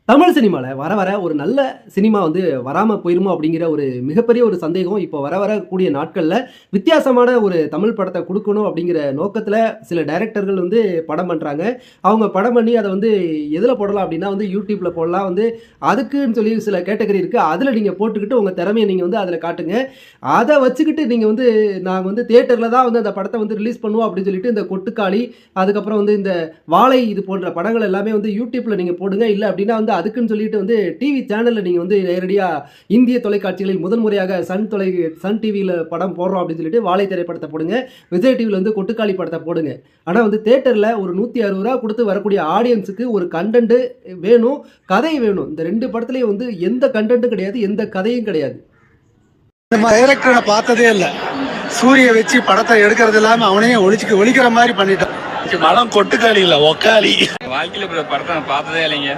தமிழ் சினிமால வர வர ஒரு நல்ல சினிமா வந்து வராம போயிருமோ அப்படிங்கிற ஒரு மிகப்பெரிய ஒரு சந்தேகம் இப்போ வர வரக்கூடிய நாட்கள்ல வித்தியாசமான ஒரு தமிழ் படத்தை குடுக்கணும் அப்படிங்கிற நோக்கத்துல சில டைரக்டர்கள் வந்து படம் பண்றாங்க. அவங்க படம் பண்ணி அத வந்து எதுல போடலாம் அப்படின்னா வந்து YouTubeல போடலாம். வந்து அதுக்குன்னு சொல்லி சில கேட்டகரி இருக்கு. அதுல நீங்க போட்டுக்கிட்டு உங்க திறமைய நீங்க வந்து அதுல காட்டுங்க. அத வச்சுக்கிட்டு நீங்க வந்து நாங்க வந்து தியேட்டர்ல தான் வந்து அந்த படத்த வந்து ரிலீஸ் பண்ணுவோம் அப்படின்னு சொல்லிட்டு இந்த கொட்டுக்காளி, அதுக்கப்புறம் வந்து இந்த வாழை இது போன்ற படங்கள் எல்லாமே வந்து YouTubeல நீங்க போடுங்க. இல்ல அப்படின்னா வந்து அதுக்குன்னு சொல்லிட்டு வந்து டிவி சேனல்ல நீங்க வந்து நேரடியா இந்திய தொலைக்காட்சிகளில் முதல் முறையாக சன் டிவியில படம் போடுறோம் அப்படின்னு சொல்லிட்டு வாழை திரைப்படத்தை போடுங்க. விஜய் டிவில வந்து கொட்டுக்காளி படத்தை போடுங்க. ஆனா வந்து தியேட்டர்ல ஒரு ரூ. 160 குடுத்து வரக்கூடிய ஆடியன்ஸுக்கு ஒரு கன்டென்ட் வேணும், கதை வேணும். இந்த 2 படத்துலயும் வந்து எந்த கன்டென்ட்டும் கிடையாது, எந்த கதையும் கிடையாது. நம்ம டைரக்டரை பார்த்ததே இல்ல. சூரிய வச்சு படத்தை எடுக்கிறது இல்லாம அவனையே ஒழிக்கிற மாதிரி பண்ணிட்டான். படம் கொட்டுக்காளி இல்ல ஒக்காளி. வாழ்க்கையில படத்தை நான் பார்த்ததே இல்லைங்க.